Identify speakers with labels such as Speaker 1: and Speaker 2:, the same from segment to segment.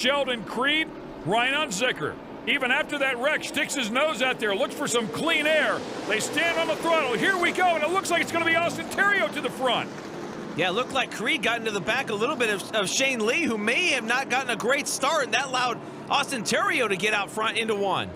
Speaker 1: Sheldon Creed, Ryan Unzicker. Even after that wreck, sticks his nose out there, looks for some clean air. They stand on the throttle. Here we go, and it looks like it's going to be Austin Theriault to the front.
Speaker 2: Yeah, it looked like Creed got into the back a little bit of Shane Lee, who may have not gotten a great start, and that allowed Austin Theriault to get out front into one.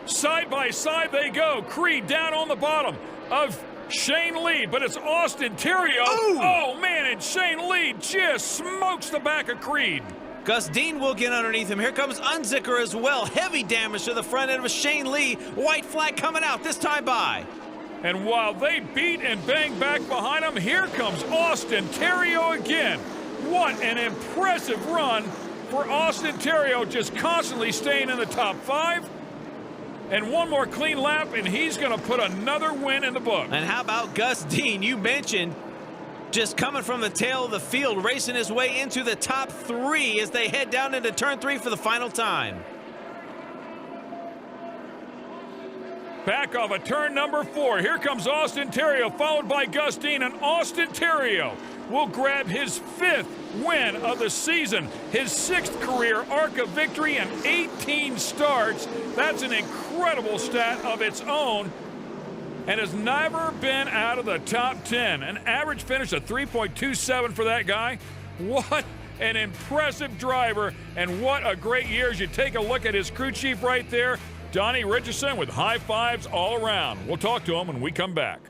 Speaker 1: Side by side they go. Creed down on the bottom of Shane Lee, but it's Austin Theriault.
Speaker 2: Ooh.
Speaker 1: Oh, man, and Shane Lee just smokes the back of Creed.
Speaker 2: Gus Dean will get underneath him. Here comes Unzicker as well. Heavy damage to the front end of Shane Lee. White flag coming out, this time by.
Speaker 1: And while they beat and bang back behind him, here comes Austin Theriault again. What an impressive run for Austin Theriault, just constantly staying in the top 5. And one more clean lap, and he's going to put another win in the book.
Speaker 2: And how about Gus Dean? You mentioned just coming from the tail of the field, racing his way into the top 3 as they head down into turn 3 for the final time.
Speaker 1: Back off of turn number 4. Here comes Austin Theriault, followed by Gus Dean, and Austin Theriault will grab his 5th win of the season, his 6th career ARCA victory and 18 starts. That's an incredible stat of its own, and has never been out of the top 10. An average finish of 3.27 for that guy. What an impressive driver, and what a great year. As you take a look at his crew chief right there, Donnie Richardson, with high fives all around. We'll talk to him when we come back.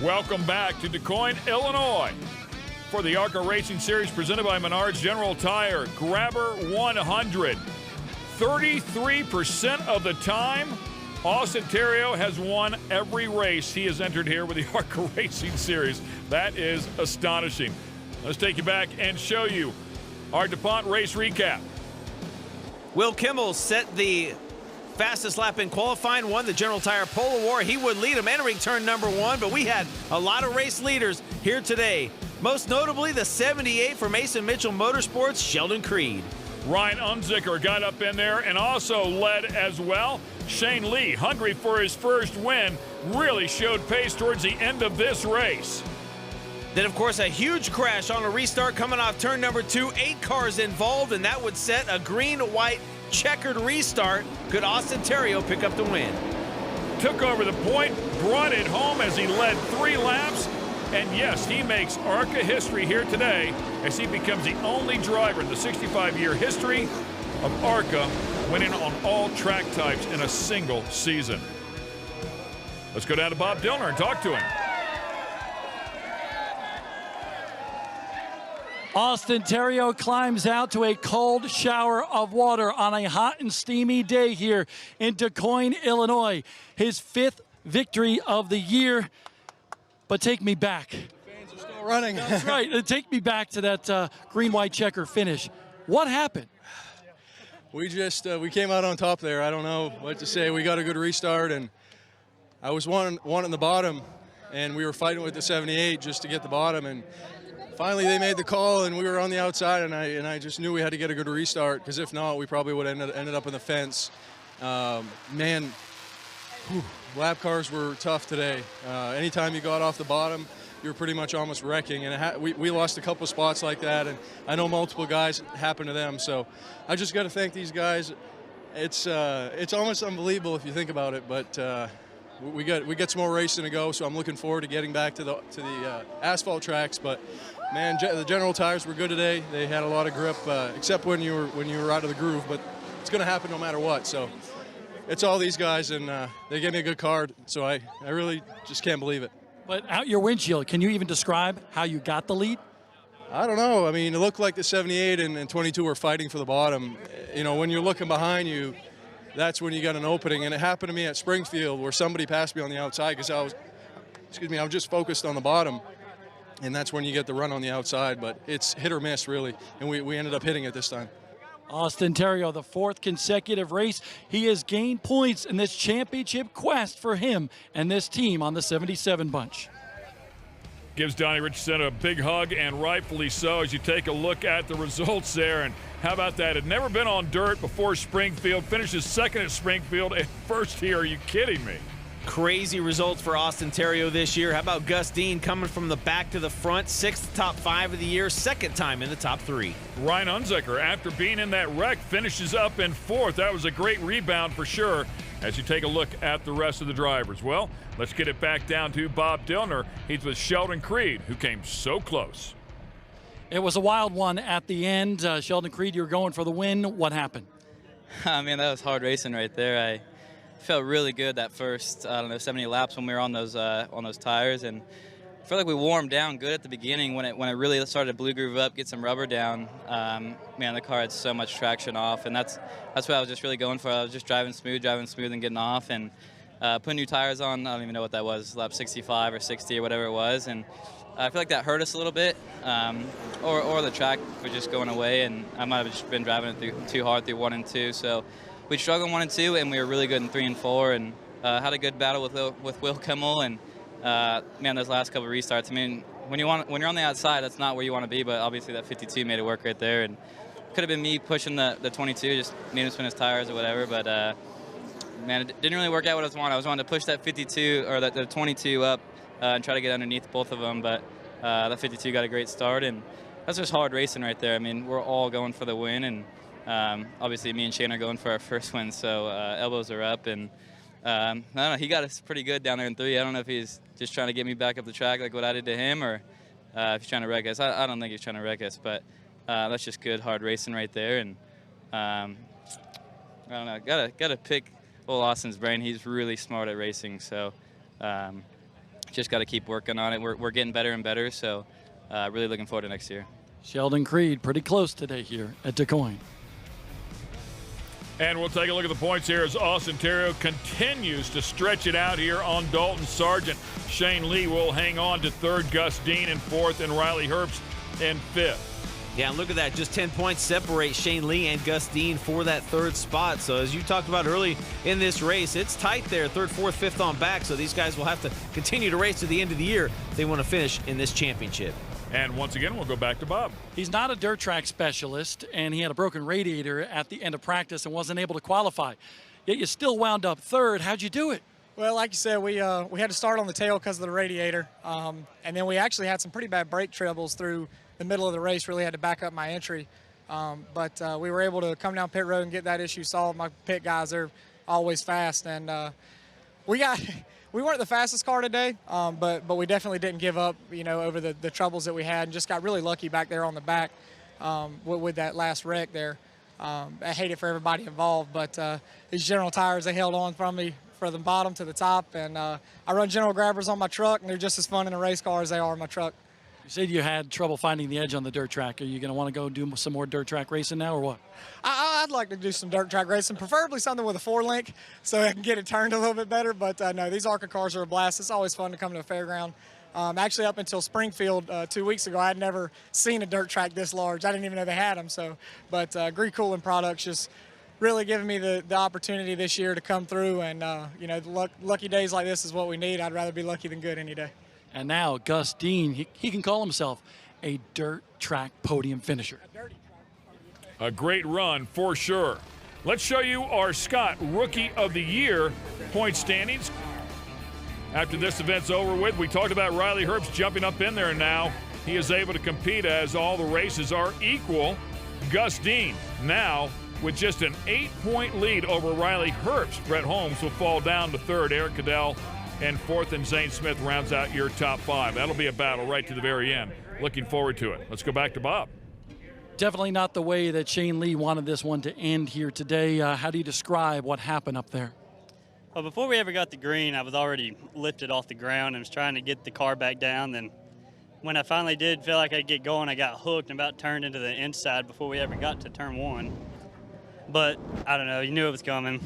Speaker 1: Welcome back to DuQuoin, Illinois, for the ARCA Racing Series presented by Menards General Tire. Grabber 100. 33% of the time, Austin Theriault has won every race he has entered here with the ARCA Racing Series. That is astonishing. Let's take you back and show you our DuPont race recap.
Speaker 2: Will Kimmel set the fastest lap in qualifying, won the General Tire Pole Award. He would lead him entering turn number 1, but we had a lot of race leaders here today. Most notably, the 78 for Mason Mitchell Motorsports, Sheldon Creed.
Speaker 1: Ryan Unzicker got up in there and also led as well. Shane Lee, hungry for his first win, really showed pace towards the end of this race.
Speaker 2: Then, of course, a huge crash on a restart coming off turn number 2. 8 cars involved, and that would set a green-white checkered restart. Could Austin Theriault pick up the win?
Speaker 1: Took over the point, brought it home as he led 3 laps. And yes, he makes ARCA history here today as he becomes the only driver in the 65-year history of ARCA winning on all track types in a single season. Let's go down to Bob Dillner and talk to him.
Speaker 3: Austin Theriault climbs out to a cold shower of water on a hot and steamy day here in DuQuoin, Illinois. His 5th victory of the year. But take me back.
Speaker 4: Fans are still running.
Speaker 3: That's right. Take me back to that green-white checker finish. What happened?
Speaker 4: We just we came out on top there. I don't know what to say. We got a good restart, and I was wanting the bottom, and we were fighting with the 78 just to get the bottom, and finally they made the call, and we were on the outside, and I just knew we had to get a good restart, because if not, we probably would have ended up in the fence. Man, lap cars were tough today. Anytime you got off the bottom, you were pretty much almost wrecking, and we lost a couple spots like that, and I know multiple guys happened to them, so I just got to thank these guys. It's almost unbelievable if you think about it, but we got some more racing to go, so I'm looking forward to getting back to the asphalt tracks. But man, the General tires were good today. They had a lot of grip, except when you were out of the groove. But it's going to happen no matter what. So it's all these guys, and they gave me a good card. So I really just can't believe it.
Speaker 3: But out your windshield, can you even describe how you got the lead?
Speaker 4: I don't know. I mean, it looked like the 78 and 22 were fighting for the bottom. You know, when you're looking behind you, that's when you got an opening. And it happened to me at Springfield where somebody passed me on the outside because I was just focused on the bottom. And that's when you get the run on the outside. But it's hit or miss, really. And we ended up hitting it this time.
Speaker 3: Austin Theriault, the 4th consecutive race. He has gained points in this championship quest for him and this team on the 77 bunch.
Speaker 1: Gives Donnie Richardson a big hug, and rightfully so, as you take a look at the results there. And how about that? Had never been on dirt before Springfield, finishes 2nd at Springfield and 1st here. Are you kidding me?
Speaker 2: Crazy results for Austin Theriault this year. How about Gus Dean coming from the back to the front? 6th top 5 of the year, 2nd time in the top 3.
Speaker 1: Ryan Unzicker, after being in that wreck, finishes up in 4th. That was a great rebound for sure as you take a look at the rest of the drivers. Well, let's get it back down to Bob Dillner. He's with Sheldon Creed, who came so close.
Speaker 3: It was a wild one at the end. Sheldon Creed, you were going for the win. What happened?
Speaker 5: I mean, that was hard racing right there. I felt really good that first, 70 laps when we were on those tires, and I feel like we warmed down good at the beginning when it really started to blue groove up, get some rubber down. Man, the car had so much traction off, and that's what I was just really going for. I was just driving smooth and getting off, and putting new tires on. I don't even know what that was, lap 65 or 60 or whatever it was, and I feel like that hurt us a little bit, or the track was just going away, and I might have just been driving it too hard through 1 and 2. So we struggled in 1 and 2, and we were really good in 3 and 4, and had a good battle with Will Kimmel. And man, those last couple of restarts. I mean, when you're on the outside, that's not where you want to be. But obviously, that 52 made it work right there, and could have been me pushing the 22, just made him spin his tires or whatever. But man, it didn't really work out what I was wanting. I was wanting to push that 52 or the 22 up and try to get underneath both of them. But that 52 got a great start, and that's just hard racing right there. I mean, we're all going for the win, and obviously me and Shane are going for our first win, so elbows are up. And I don't know, he got us pretty good down there in 3. I don't know if he's just trying to get me back up the track like what I did to him, or if he's trying to wreck us. I don't think he's trying to wreck us, but that's just good hard racing right there. And I don't know, gotta pick old Austin's brain. He's really smart at racing, so just got to keep working on it. We're getting better and better, so really looking forward to next year.
Speaker 3: Sheldon Creed pretty close today here at DuQuoin.
Speaker 1: And we'll take a look at the points here as Austin Theriault continues to stretch it out here on Dalton Sargent. Shane Lee will hang on to 3rd, Gus Dean in 4th, and Riley Herbst in 5th.
Speaker 2: Yeah, and look at that. Just 10 points separate Shane Lee and Gus Dean for that 3rd spot. So as you talked about early in this race, it's tight there, 3rd, 4th, 5th on back. So these guys will have to continue to race to the end of the year if they want to finish in this championship.
Speaker 1: And once again, we'll go back to Bob.
Speaker 3: He's not a dirt track specialist, and he had a broken radiator at the end of practice and wasn't able to qualify. Yet you still wound up 3rd. How'd you do it?
Speaker 6: Well, like you said, we had to start on the tail because of the radiator, and then we actually had some pretty bad brake troubles through the middle of the race. Really had to back up my entry, but we were able to come down pit road and get that issue solved. My pit guys are always fast, and we weren't the fastest car today, but we definitely didn't give up, over the troubles that we had, and just got really lucky back there on the back with that last wreck there. I hate it for everybody involved, but these General tires, they held on from me from the bottom to the top, and I run General grabbers on my truck, and they're just as fun in a race car as they are in my truck.
Speaker 3: You said you had trouble finding the edge on the dirt track. Are you going to want to go do some more dirt track racing now, or what?
Speaker 6: I'd like to do some dirt track racing, preferably something with a 4-link so I can get it turned a little bit better. But no, these ARCA cars are a blast. It's always fun to come to a fairground. Actually, up until Springfield 2 weeks ago, I had never seen a dirt track this large. I didn't even know they had them. But Gree Cooling Products just really giving me the opportunity this year to come through. And, lucky days like this is what we need. I'd rather be lucky than good any day.
Speaker 3: And now Gus Dean, he can call himself a dirt track podium finisher.
Speaker 1: A great run for sure. Let's show you our Scott Rookie of the Year point standings. After this event's over with, we talked about Riley Herbst jumping up in there now. He is able to compete as all the races are equal. Gus Dean now with just an 8-point lead over Riley Herbst. Brett Holmes will fall down to 3rd. Eric Cadell and 4th, and Zane Smith rounds out your top 5. That'll be a battle right to the very end. Looking forward to it. Let's go back to Bob.
Speaker 3: Definitely not the way that Shane Lee wanted this one to end here today. How do you describe what happened up there?
Speaker 7: Well, before we ever got the green, I was already lifted off the ground and was trying to get the car back down. Then when I finally did feel like I'd get going, I got hooked and about turned into the inside before we ever got to turn 1. But I don't know, you knew it was coming.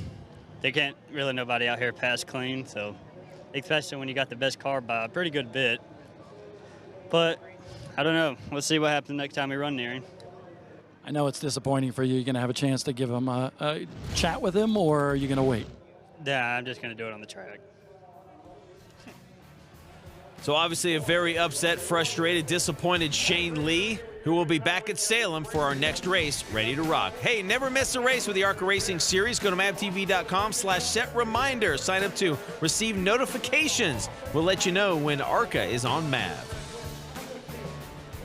Speaker 7: They can't really nobody out here pass clean, so especially when you got the best car by a pretty good bit. But I don't know. We'll see what happens next time we run near him.
Speaker 3: I know it's disappointing for you. You're going to have a chance to give him a chat with him, or are you going to wait?
Speaker 7: Yeah, I'm just going to do it on the track.
Speaker 2: So obviously a very upset, frustrated, disappointed Shane Lee. who will be back at Salem for our next race, Ready to Rock. Hey, never miss a race with the ARCA Racing Series. Go to mavtv.com/set reminder. Sign up to receive notifications. We'll let you know when ARCA is on MAV.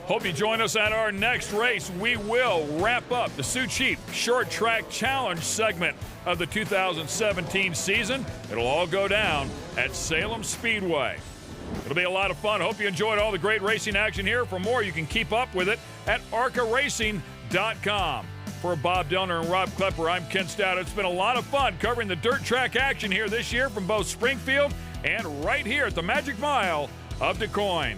Speaker 1: Hope you join us at our next race. We will wrap up the Sioux Chief Short Track Challenge segment of the 2017 season. It'll all go down at Salem Speedway. It'll be a lot of fun. Hope you enjoyed all the great racing action here. For more, you can keep up with it at arcaracing.com. For Bob Dellner and Rob Klepper, I'm Ken Stout. It's been a lot of fun covering the dirt track action here this year from both Springfield and right here at the Magic Mile of DuQuoin.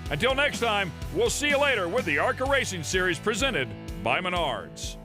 Speaker 1: Until next time, we'll see you later with the ARCA Racing Series presented by Menards.